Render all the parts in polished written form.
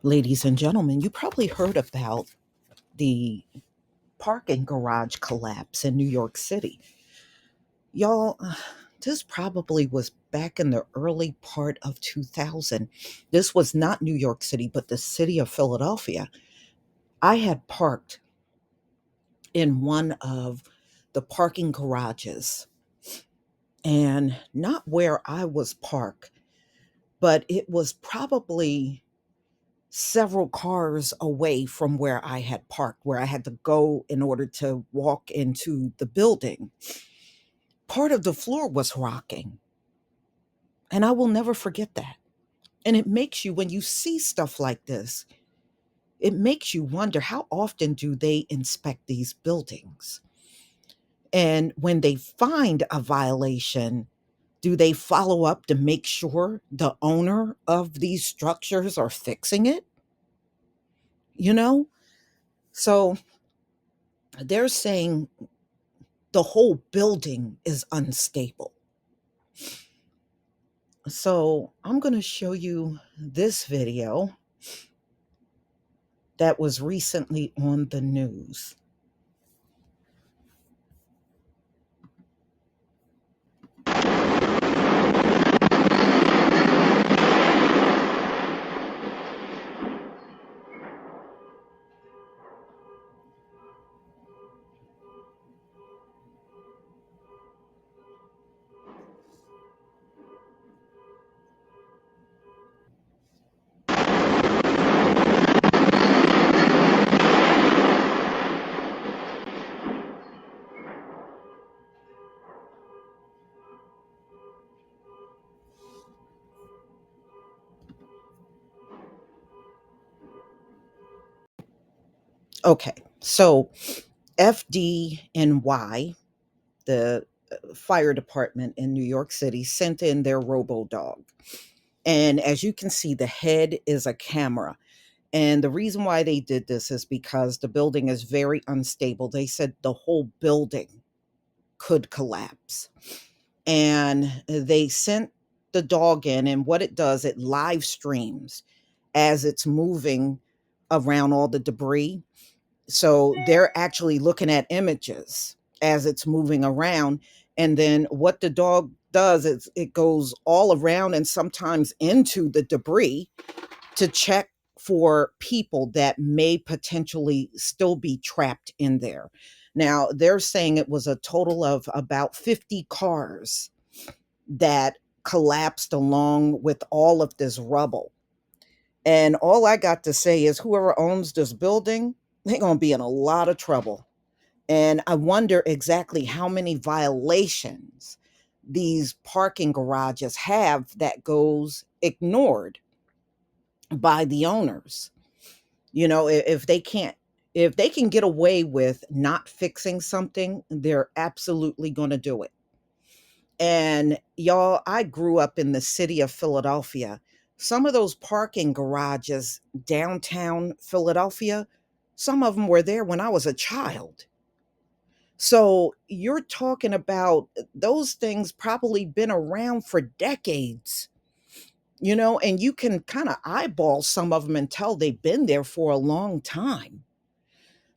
Ladies and gentlemen, you probably heard about the parking garage collapse in New York City. Y'all, this probably was back in the early part of 2000. This was not New York City, but the city of Philadelphia. I had parked in one of the parking garages, and not where I was parked, but it was probably several cars away from where I had parked, where I had to go in order to walk into the building. Part of the floor was rocking, and I will never forget that. And it makes you, when you see stuff like this, it makes you wonder how often do they inspect these buildings? And when they find a violation, do they follow up to make sure the owner of these structures are fixing it? You know? So they're saying the whole building is unstable. So I'm going to show you this video that was recently on the news. Okay, so FDNY, the fire department in New York City, sent in their robo dog. And as you can see, the head is a camera. And the reason why they did this is because the building is very unstable. They said the whole building could collapse. And they sent the dog in, and what it does, it live streams as it's moving around all the debris. So they're actually looking at images as it's moving around. And then what the dog does is it goes all around and sometimes into the debris to check for people that may potentially still be trapped in there. Now, they're saying it was a total of about 50 cars that collapsed along with all of this rubble. And all I got to say is whoever owns this building, they're going to be in a lot of trouble. And I wonder exactly how many violations these parking garages have that goes ignored by the owners. You know, if they can get away with not fixing something, they're absolutely going to do it. And y'all, I grew up in the city of Philadelphia. Some of those parking garages downtown Philadelphia, some of them were there when I was a child. So you're talking about those things probably been around for decades, and you can kind of eyeball some of them and tell they've been there for a long time.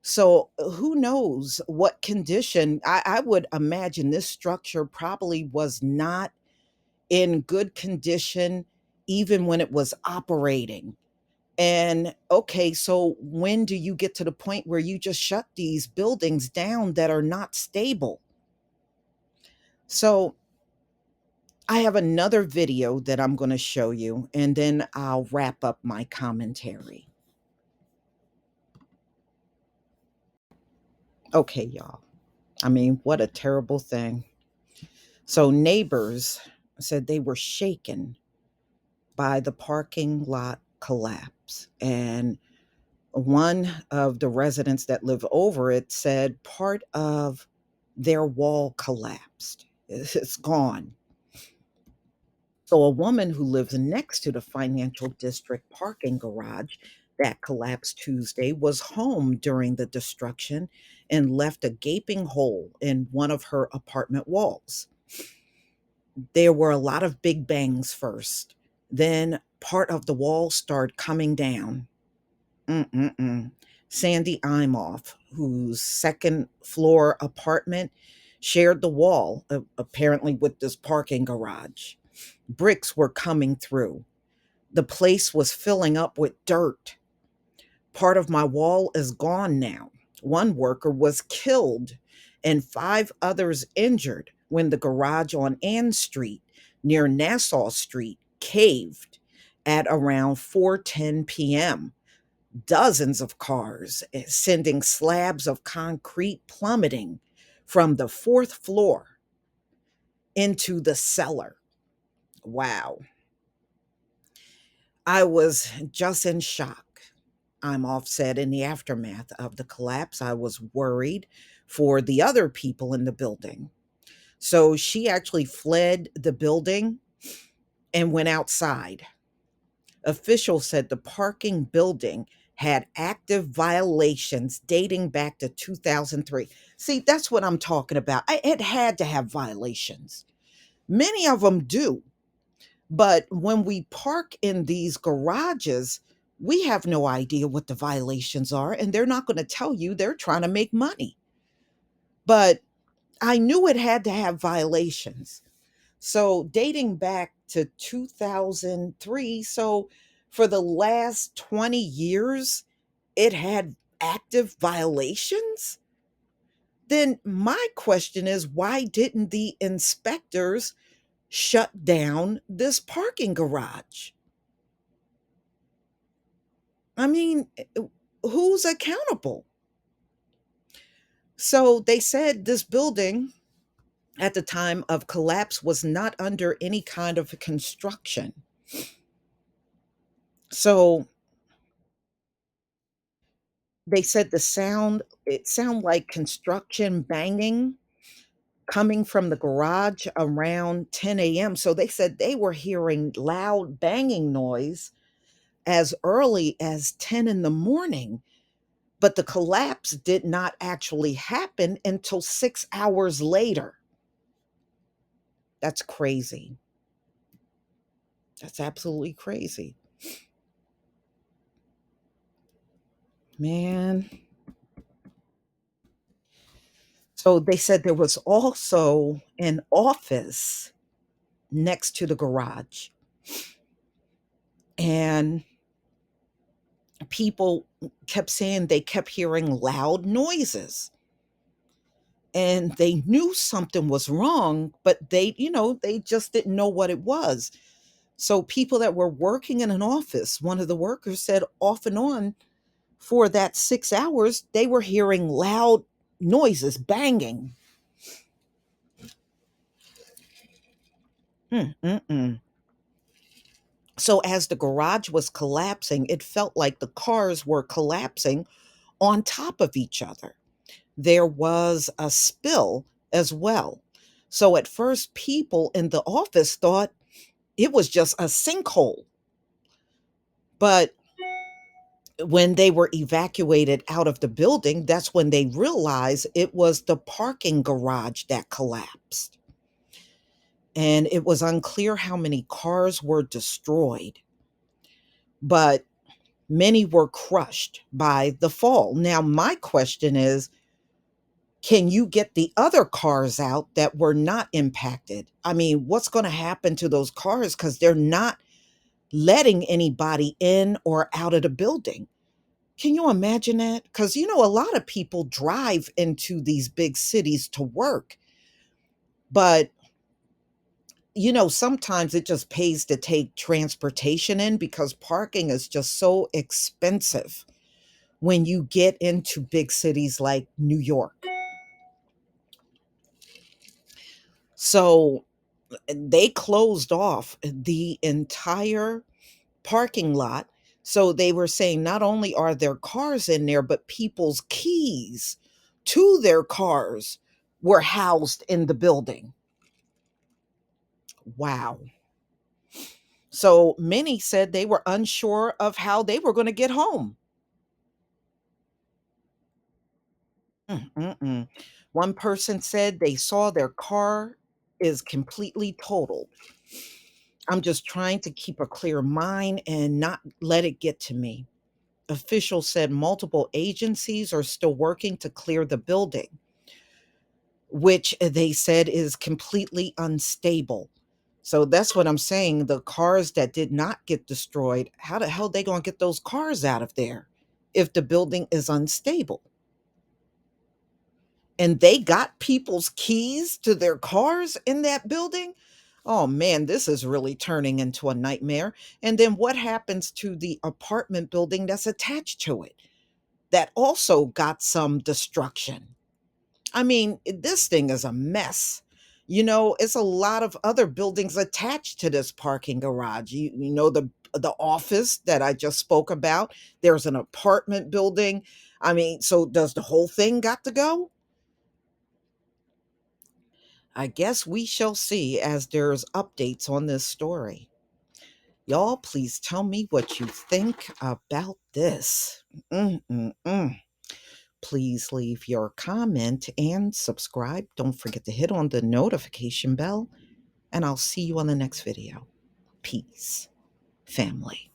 So who knows what condition? I would imagine this structure probably was not in good condition even when it was operating. And okay, so when do you get to the point where you just shut these buildings down that are not stable? So I have another video that I'm going to show you, and then I'll wrap up my commentary. Okay, y'all. I mean, what a terrible thing. So, neighbors said they were shaken by the parking lot collapse. And one of the residents that live over it said part of their wall collapsed. It's gone. So, a woman who lives next to the financial district parking garage that collapsed Tuesday was home during the destruction and left a gaping hole in one of her apartment walls. There were a lot of big bangs first. Then part of the wall started coming down. Mm-mm-mm. Sandy Imoff, whose second floor apartment shared the wall, apparently with this parking garage. Bricks were coming through. The place was filling up with dirt. Part of my wall is gone now. One worker was killed and five others injured when the garage on Ann Street near Nassau Street caved at around 4:10 p.m. Dozens of cars sending slabs of concrete plummeting from the fourth floor into the cellar. Wow. I was just in shock. I'm offset in the aftermath of the collapse. I was worried for the other people in the building. So she actually fled the building and went outside. Officials said the parking building had active violations dating back to 2003. See, that's what I'm talking about. It had to have violations. Many of them do. But when we park in these garages, we have no idea what the violations are, and they're not going to tell you. They're trying to make money. But I knew it had to have violations. So dating back to 2003, so for the last 20 years, it had active violations? Then my question is, why didn't the inspectors shut down this parking garage? I mean, who's accountable? So they said this building at the time of collapse was not under any kind of construction. So they said it sounded like construction banging coming from the garage around 10 a.m. So they said they were hearing loud banging noise as early as 10 in the morning. But the collapse did not actually happen until 6 hours later. That's crazy. That's absolutely crazy. Man. So they said there was also an office next to the garage. And people kept saying they kept hearing loud noises. And they knew something was wrong, but they just didn't know what it was. So people that were working in an office, one of the workers said off and on for that 6 hours, they were hearing loud noises, banging. Mm-mm. So as the garage was collapsing, it felt like the cars were collapsing on top of each other. There was a spill as well. So at first, people in the office thought it was just a sinkhole. But when they were evacuated out of the building, that's when they realized it was the parking garage that collapsed. And it was unclear how many cars were destroyed, but many were crushed by the fall. Now, my question is, can you get the other cars out that were not impacted? I mean, what's going to happen to those cars? Because they're not letting anybody in or out of the building. Can you imagine that? Because, a lot of people drive into these big cities to work, but, sometimes it just pays to take transportation in because parking is just so expensive when you get into big cities like New York. So they closed off the entire parking lot. So they were saying not only are there cars in there, but people's keys to their cars were housed in the building. Wow. So many said they were unsure of how they were going to get home. Mm-mm-mm. One person said they saw their car is completely totaled. I'm just trying to keep a clear mind and not let it get to me. Officials said multiple agencies are still working to clear the building, which they said is completely unstable. So that's what I'm saying. The cars that did not get destroyed, how the hell they going to get those cars out of there if the building is unstable? And they got people's keys to their cars in that building. Oh man, this is really turning into a nightmare. And then what happens to the apartment building that's attached to it? That also got some destruction. I mean, this thing is a mess. It's a lot of other buildings attached to this parking garage. The office that I just spoke about. There's an apartment building. I mean, so does the whole thing got to go? I guess we shall see as there's updates on this story. Y'all, please tell me what you think about this. Mm-mm-mm. Please leave your comment and subscribe. Don't forget to hit on the notification bell, and I'll see you on the next video. Peace, family.